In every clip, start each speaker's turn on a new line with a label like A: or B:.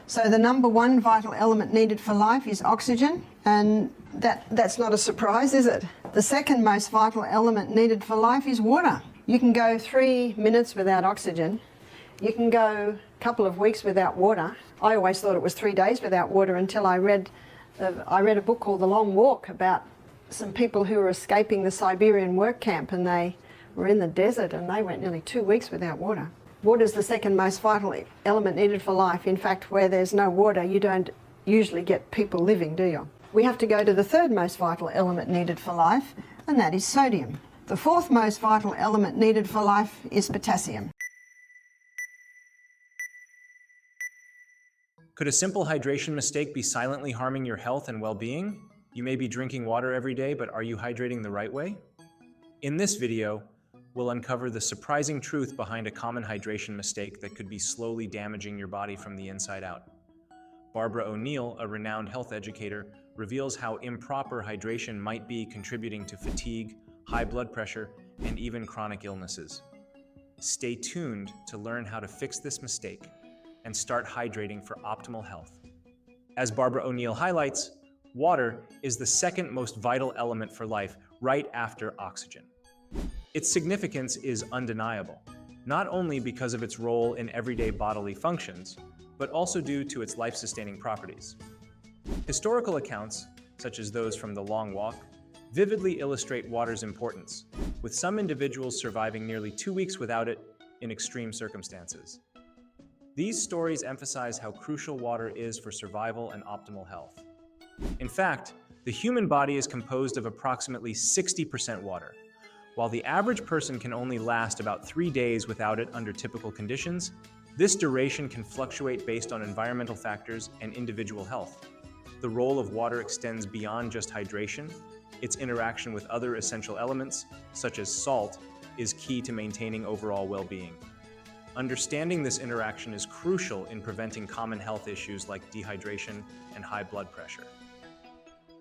A: So the number one vital element needed for life is oxygen, and that's not a surprise, is it? The second most vital element needed for life is water. You can go 3 minutes without oxygen. You can go a couple of weeks without water. I always thought it was 3 days without water until I read a book called The Long Walk about some people who were escaping the Siberian work camp, and they were in the desert and they went nearly 2 weeks without water. Water is the second most vital element needed for life. In fact, where there's no water, you don't usually get people living, do you? We have to go to the third most vital element needed for life, and that is sodium. The fourth most vital element needed for life is potassium.
B: Could a simple hydration mistake be silently harming your health and well-being? You may be drinking water every day, but are you hydrating the right way? In this video, we'll uncover the surprising truth behind a common hydration mistake that could be slowly damaging your body from the inside out. Barbara O'Neill, a renowned health educator, reveals how improper hydration might be contributing to fatigue, high blood pressure, and even chronic illnesses. Stay tuned to learn how to fix this mistake and start hydrating for optimal health. As Barbara O'Neill highlights, water is the second most vital element for life, right after oxygen. Its significance is undeniable, not only because of its role in everyday bodily functions, but also due to its life-sustaining properties. Historical accounts, such as those from The Long Walk, vividly illustrate water's importance, with some individuals surviving nearly 2 weeks without it in extreme circumstances. These stories emphasize how crucial water is for survival and optimal health. In fact, the human body is composed of approximately 60% water. While the average person can only last about 3 days without it under typical conditions, this duration can fluctuate based on environmental factors and individual health. The role of water extends beyond just hydration. Its interaction with other essential elements, such as salt, is key to maintaining overall well-being. Understanding this interaction is crucial in preventing common health issues like dehydration and high blood pressure.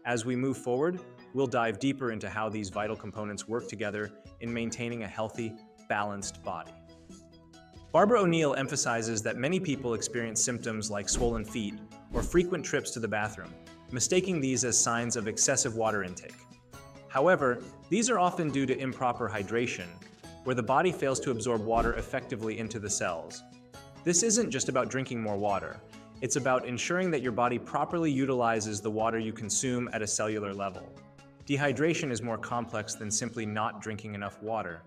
B: As we move forward, we'll dive deeper into how these vital components work together in maintaining a healthy, balanced body. Barbara O'Neill emphasizes that many people experience symptoms like swollen feet or frequent trips to the bathroom, mistaking these as signs of excessive water intake. However, these are often due to improper hydration, where the body fails to absorb water effectively into the cells. This isn't just about drinking more water. It's about ensuring that your body properly utilizes the water you consume at a cellular level. Dehydration is more complex than simply not drinking enough water.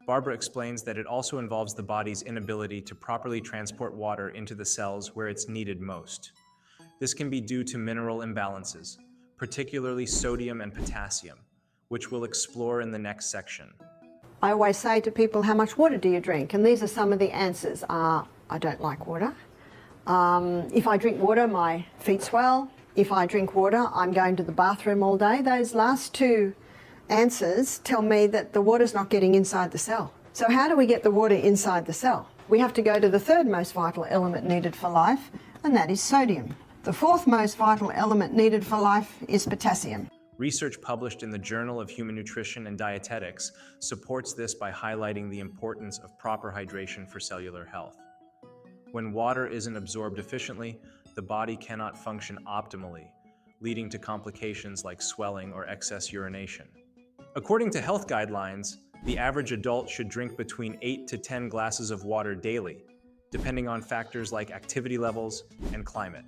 B: Barbara explains that it also involves the body's inability to properly transport water into the cells where it's needed most. This can be due to mineral imbalances, particularly sodium and potassium, which we'll explore in the next section.
A: I always say to people, how much water do you drink? And these are some of the answers. I don't like water. If I drink water, my feet swell. If I drink water, I'm going to the bathroom all day. Those last two answers tell me that the water's not getting inside the cell. So how do we get the water inside the cell? We have to go to the third most vital element needed for life, and that is sodium. The fourth most vital element needed for life is potassium.
B: Research published in the Journal of Human Nutrition and Dietetics supports this by highlighting the importance of proper hydration for cellular health. When water isn't absorbed efficiently, the body cannot function optimally, leading to complications like swelling or excess urination. According to health guidelines, the average adult should drink between 8 to 10 glasses of water daily, depending on factors like activity levels and climate.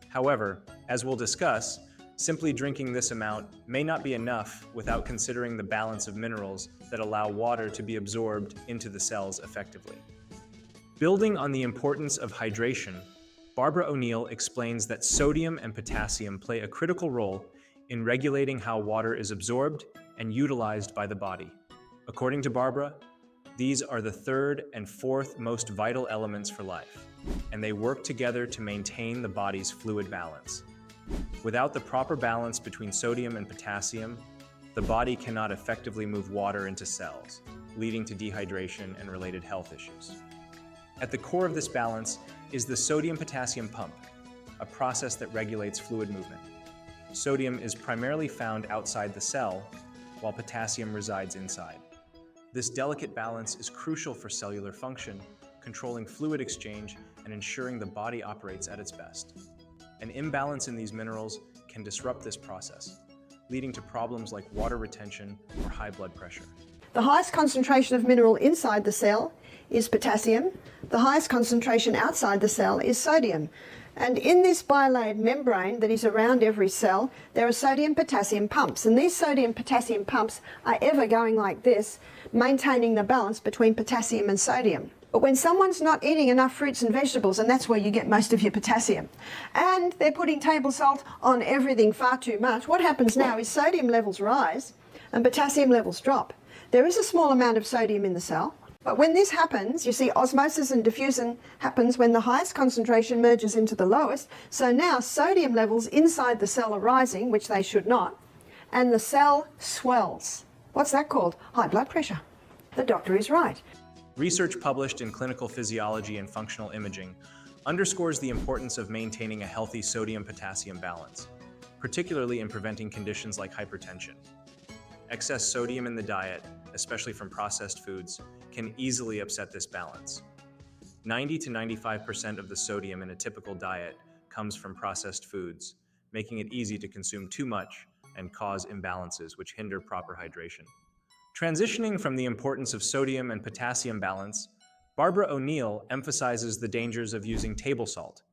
B: However, as we'll discuss, simply drinking this amount may not be enough without considering the balance of minerals that allow water to be absorbed into the cells effectively. Building on the importance of hydration, Barbara O'Neill explains that sodium and potassium play a critical role in regulating how water is absorbed and utilized by the body. According to Barbara, these are the third and fourth most vital elements for life, and they work together to maintain the body's fluid balance. Without the proper balance between sodium and potassium, the body cannot effectively move water into cells, leading to dehydration and related health issues. At the core of this balance is the sodium-potassium pump, a process that regulates fluid movement. Sodium is primarily found outside the cell, while potassium resides inside. This delicate balance is crucial for cellular function, controlling fluid exchange and ensuring the body operates at its best. An imbalance in these minerals can disrupt this process, leading to problems like water retention or high blood pressure.
A: The highest concentration of mineral inside the cell is potassium. The highest concentration outside the cell is sodium. And in this bilayered membrane that is around every cell, there are sodium-potassium pumps. And these sodium-potassium pumps are ever going like this, maintaining the balance between potassium and sodium. But when someone's not eating enough fruits and vegetables, and that's where you get most of your potassium, and they're putting table salt on everything far too much, what happens now is sodium levels rise and potassium levels drop. There is a small amount of sodium in the cell, but when this happens, you see osmosis and diffusion happens when the highest concentration merges into the lowest. So now sodium levels inside the cell are rising, which they should not, and the cell swells. What's that called? High blood pressure. The doctor is right.
B: Research published in Clinical Physiology and Functional Imaging underscores the importance of maintaining a healthy sodium-potassium balance, particularly in preventing conditions like hypertension. Excess sodium in the diet, especially from processed foods, can easily upset this balance. 90 to 95% of the sodium in a typical diet comes from processed foods, making it easy to consume too much and cause imbalances which hinder proper hydration. Transitioning from the importance of sodium and potassium balance, Barbara O'Neill emphasizes the dangers of using table salt,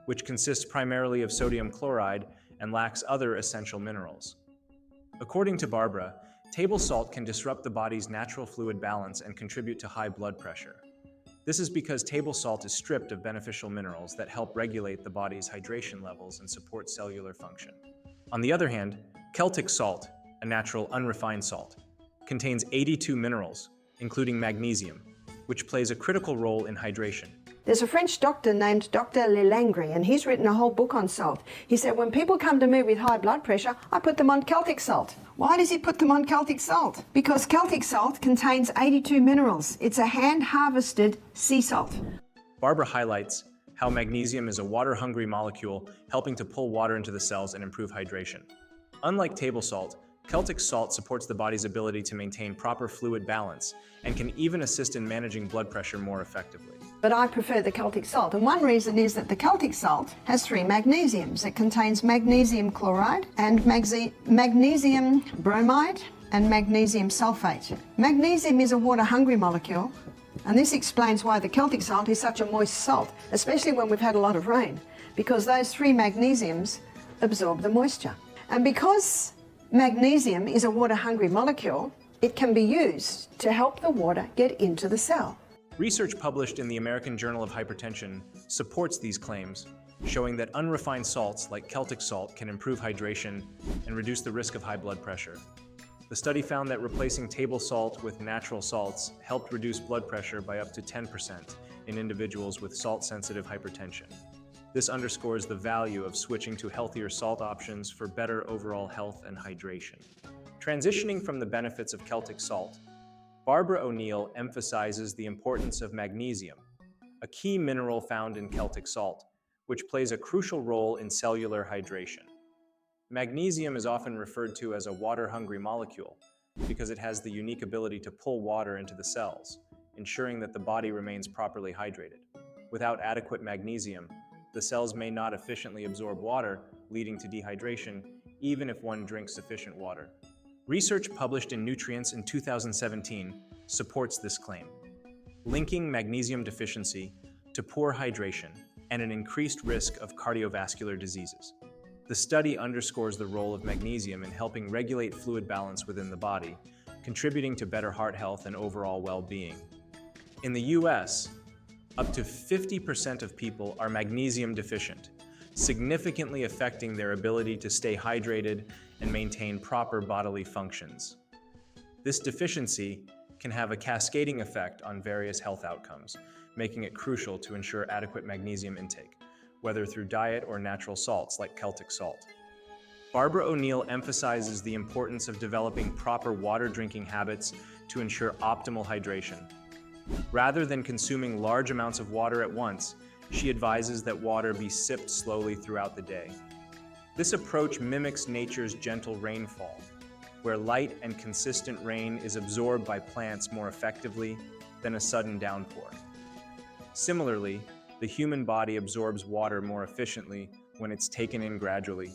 B: which consists primarily of sodium chloride and lacks other essential minerals. According to Barbara, table salt can disrupt the body's natural fluid balance and contribute to high blood pressure. This is because table salt is stripped of beneficial minerals that help regulate the body's hydration levels and support cellular function. On the other hand, Celtic salt, a natural unrefined salt, contains 82 minerals, including magnesium, which plays a critical role in hydration.
A: There's a French doctor named Dr. Lelangre, and he's written a whole book on salt. He said, when people come to me with high blood pressure, I put them on Celtic salt. Why does he put them on Celtic salt? Because Celtic salt contains 82 minerals. It's a hand-harvested sea salt.
B: Barbara highlights how magnesium is a water-hungry molecule, helping to pull water into the cells and improve hydration. Unlike table salt, Celtic salt supports the body's ability to maintain proper fluid balance and can even assist in managing blood pressure more effectively.
A: But I prefer the Celtic salt, and one reason is that the Celtic salt has 3 magnesiums. It contains magnesium chloride and magnesium bromide and magnesium sulfate. Magnesium is a water-hungry molecule, and this explains why the Celtic salt is such a moist salt, especially when we've had a lot of rain, because those 3 magnesiums absorb the moisture. And because magnesium is a water-hungry molecule, it can be used to help the water get into the cell.
B: Research published in the American Journal of Hypertension supports these claims, showing that unrefined salts like Celtic salt can improve hydration and reduce the risk of high blood pressure. The study found that replacing table salt with natural salts helped reduce blood pressure by up to 10% in individuals with salt-sensitive hypertension. This underscores the value of switching to healthier salt options for better overall health and hydration. Transitioning from the benefits of Celtic salt, Barbara O'Neill emphasizes the importance of magnesium, a key mineral found in Celtic salt, which plays a crucial role in cellular hydration. Magnesium is often referred to as a water-hungry molecule because it has the unique ability to pull water into the cells, ensuring that the body remains properly hydrated. Without adequate magnesium, the cells may not efficiently absorb water, leading to dehydration, even if one drinks sufficient water. Research published in Nutrients in 2017 supports this claim, linking magnesium deficiency to poor hydration and an increased risk of cardiovascular diseases. The study underscores the role of magnesium in helping regulate fluid balance within the body, contributing to better heart health and overall well-being. In the US, up to 50% of people are magnesium deficient, significantly affecting their ability to stay hydrated and maintain proper bodily functions. This deficiency can have a cascading effect on various health outcomes, making it crucial to ensure adequate magnesium intake, whether through diet or natural salts like Celtic salt. Barbara O'Neill emphasizes the importance of developing proper water drinking habits to ensure optimal hydration. Rather than consuming large amounts of water at once, she advises that water be sipped slowly throughout the day. This approach mimics nature's gentle rainfall, where light and consistent rain is absorbed by plants more effectively than a sudden downpour. Similarly, the the human body absorbs water more efficiently when it's taken in gradually.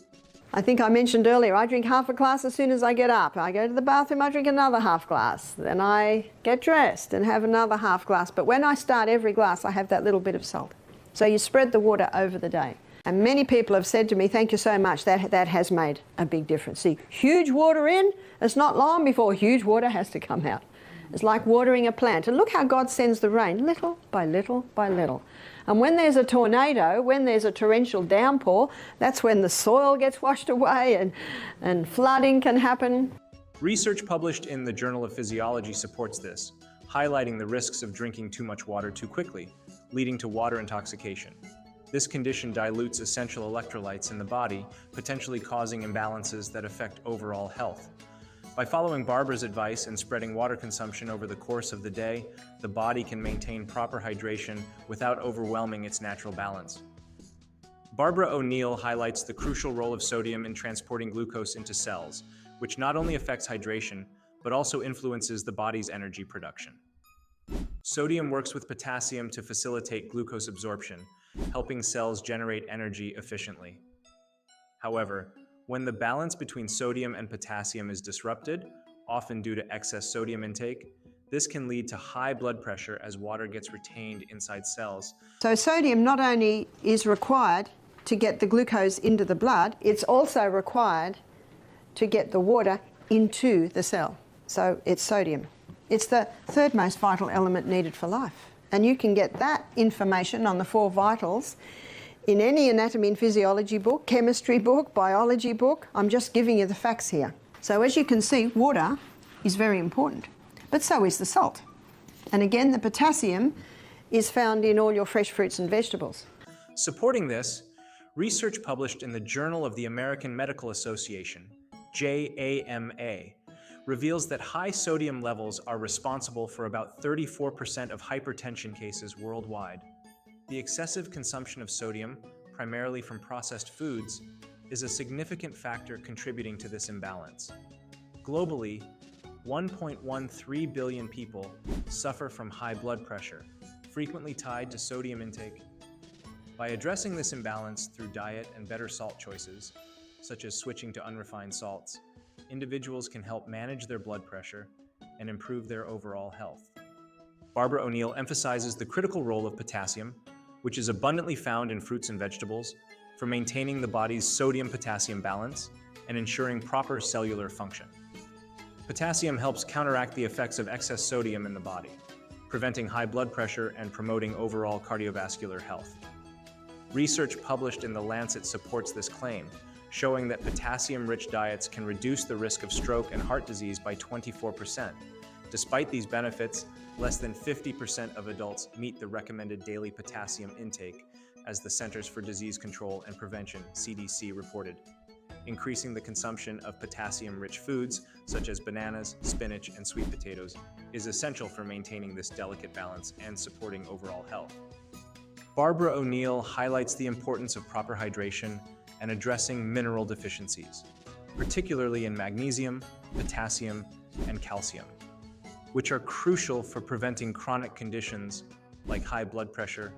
A: I think I mentioned earlier, I drink half a glass as soon as I get up. I go to the bathroom, I drink another half glass. Then I get dressed and have another half glass. But when I start every glass, I have that little bit of salt. So you spread the water over the day. And many people have said to me, thank you so much, that has made a big difference. See, huge water in, it's not long before huge water has to come out. It's like watering a plant. And look how God sends the rain, little by little by little. And when there's a tornado, when there's a torrential downpour, that's when the soil gets washed away and flooding can happen.
B: Research published in the Journal of Physiology supports this, highlighting the risks of drinking too much water too quickly, leading to water intoxication. This condition dilutes essential electrolytes in the body, potentially causing imbalances that affect overall health. By following Barbara's advice and spreading water consumption over the course of the day, the body can maintain proper hydration without overwhelming its natural balance. Barbara O'Neill highlights the crucial role of sodium in transporting glucose into cells, which not only affects hydration, but also influences the body's energy production. Sodium works with potassium to facilitate glucose absorption, helping cells generate energy efficiently. However, when the balance between sodium and potassium is disrupted, often due to excess sodium intake, this can lead to high blood pressure as water gets retained inside cells.
A: So sodium not only is required to get the glucose into the blood, it's also required to get the water into the cell. So it's sodium. It's the third most vital element needed for life. And you can get that information on the 4 vitals in any anatomy and physiology book, chemistry book, biology book. I'm just giving you the facts here. So as you can see, water is very important, but so is the salt. And again, the potassium is found in all your fresh fruits and vegetables.
B: Supporting this, research published in the Journal of the American Medical Association, JAMA, reveals that high sodium levels are responsible for about 34% of hypertension cases worldwide. The excessive consumption of sodium, primarily from processed foods, is a significant factor contributing to this imbalance. Globally, 1.13 billion people suffer from high blood pressure, frequently tied to sodium intake. By addressing this imbalance through diet and better salt choices, such as switching to unrefined salts, individuals can help manage their blood pressure and improve their overall health. Barbara O'Neill emphasizes the critical role of potassium, which is abundantly found in fruits and vegetables, for maintaining the body's sodium-potassium balance and ensuring proper cellular function. Potassium helps counteract the effects of excess sodium in the body, preventing high blood pressure and promoting overall cardiovascular health. Research published in The Lancet supports this claim, showing that potassium-rich diets can reduce the risk of stroke and heart disease by 24%. Despite these benefits, less than 50% of adults meet the recommended daily potassium intake, as the Centers for Disease Control and Prevention, CDC, reported. Increasing the consumption of potassium-rich foods, such as bananas, spinach, and sweet potatoes, is essential for maintaining this delicate balance and supporting overall health. Barbara O'Neill highlights the importance of proper hydration and addressing mineral deficiencies, particularly in magnesium, potassium, and calcium, which are crucial for preventing chronic conditions like high blood pressure,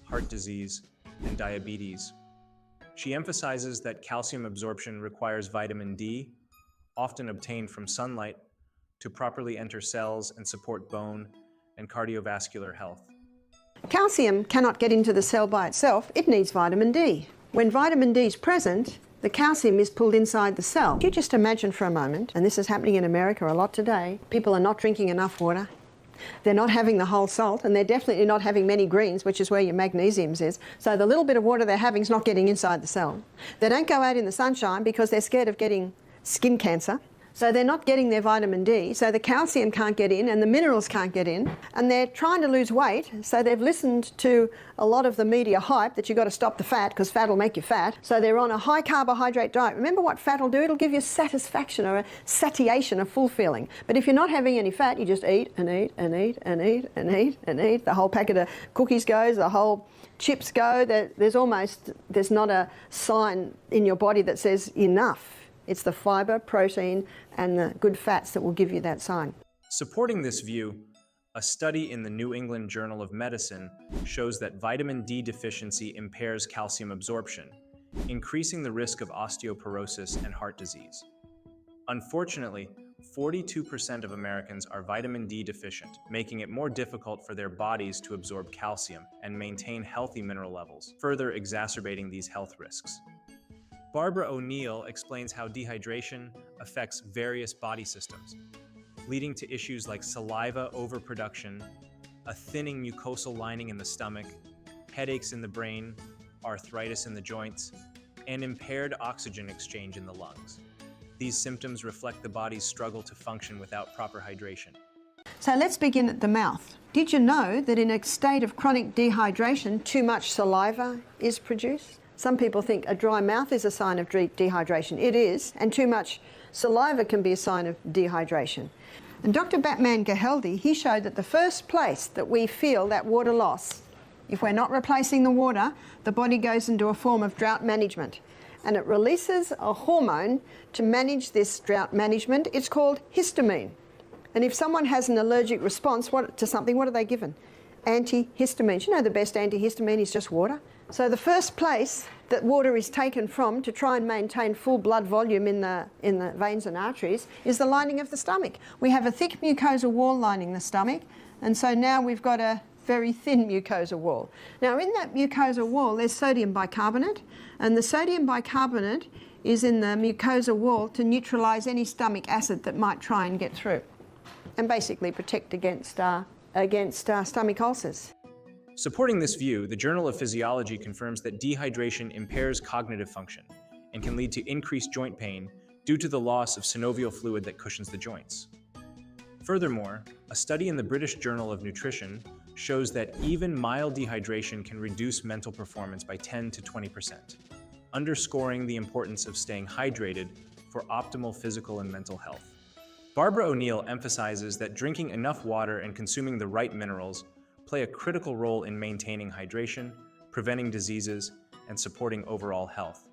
B: heart disease, and diabetes. She emphasizes that calcium absorption requires vitamin D, often obtained from sunlight, to properly enter cells and support bone and cardiovascular health.
A: Calcium cannot get into the cell by itself, it needs vitamin D. When vitamin D is present, the calcium is pulled inside the cell. You just imagine for a moment, and this is happening in America a lot today, people are not drinking enough water. They're not having the whole salt, and they're definitely not having many greens, which is where your magnesiums is. So the little bit of water they're having is not getting inside the cell. They don't go out in the sunshine because they're scared of getting skin cancer. So they're not getting their vitamin D, so the calcium can't get in and the minerals can't get in. And they're trying to lose weight, so they've listened to a lot of the media hype that you've got to stop the fat because fat will make you fat. So they're on a high carbohydrate diet. Remember what fat will do? It'll give you satisfaction or a satiation, a full feeling. But if you're not having any fat, you just eat and eat and eat and eat and eat and eat. The whole packet of cookies goes, the whole chips go. There's not a sign in your body that says enough. It's the fiber, protein, and the good fats that will give you that sign.
B: Supporting this view, A study in the New England Journal of Medicine shows that vitamin D deficiency impairs calcium absorption, increasing the risk of osteoporosis and heart disease. Unfortunately, 42% of Americans are vitamin D deficient, making it more difficult for their bodies to absorb calcium and maintain healthy mineral levels, further exacerbating these health risks. Barbara O'Neill explains how dehydration affects various body systems, leading to issues like saliva overproduction, a thinning mucosal lining in the stomach, headaches in the brain, arthritis in the joints, and impaired oxygen exchange in the lungs. These symptoms reflect the body's struggle to function without proper hydration.
A: So let's begin at the mouth. Did you know that in a state of chronic dehydration, too much saliva is produced? Some people think a dry mouth is a sign of dehydration. It is, and too much saliva can be a sign of dehydration. And Dr. Batman Geheldi, he showed that the first place that we feel that water loss, if we're not replacing the water, the body goes into a form of drought management. And it releases a hormone to manage this drought management. It's called histamine. And if someone has an allergic response to something, what are they given? Antihistamines. You know the best antihistamine is just water. So the first place that water is taken from to try and maintain full blood volume in the veins and arteries is the lining of the stomach. We have a thick mucosal wall lining the stomach, and so now we've got a very thin mucosal wall. Now in that mucosal wall there's sodium bicarbonate, and the sodium bicarbonate is in the mucosal wall to neutralise any stomach acid that might try and get through, and basically protect against stomach ulcers.
B: Supporting this view, the Journal of Physiology confirms that dehydration impairs cognitive function and can lead to increased joint pain due to the loss of synovial fluid that cushions the joints. Furthermore, a study in the British Journal of Nutrition shows that even mild dehydration can reduce mental performance by 10 to 20%, underscoring the importance of staying hydrated for optimal physical and mental health. Barbara O'Neill emphasizes that drinking enough water and consuming the right minerals play a critical role in maintaining hydration, preventing diseases, and supporting overall health.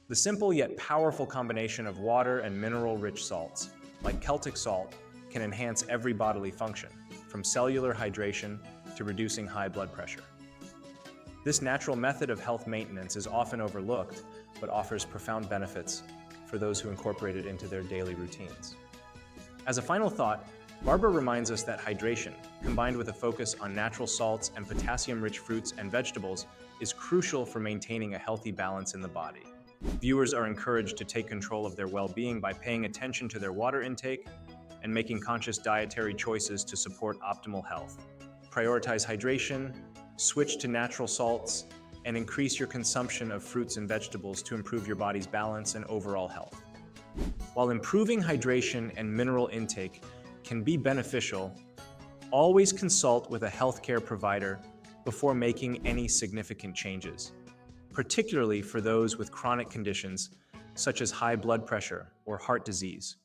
B: The simple yet powerful combination of water and mineral-rich salts, like Celtic salt, can enhance every bodily function, from cellular hydration to reducing high blood pressure. This natural method of health maintenance is often overlooked, but offers profound benefits for those who incorporate it into their daily routines. As a final thought, Barbara reminds us that hydration, combined with a focus on natural salts and potassium-rich fruits and vegetables, is crucial for maintaining a healthy balance in the body. Viewers are encouraged to take control of their well-being by paying attention to their water intake and making conscious dietary choices to support optimal health. Prioritize hydration, switch to natural salts, and increase your consumption of fruits and vegetables to improve your body's balance and overall health. While improving hydration and mineral intake can be beneficial, always consult with a healthcare provider before making any significant changes, particularly for those with chronic conditions such as high blood pressure or heart disease.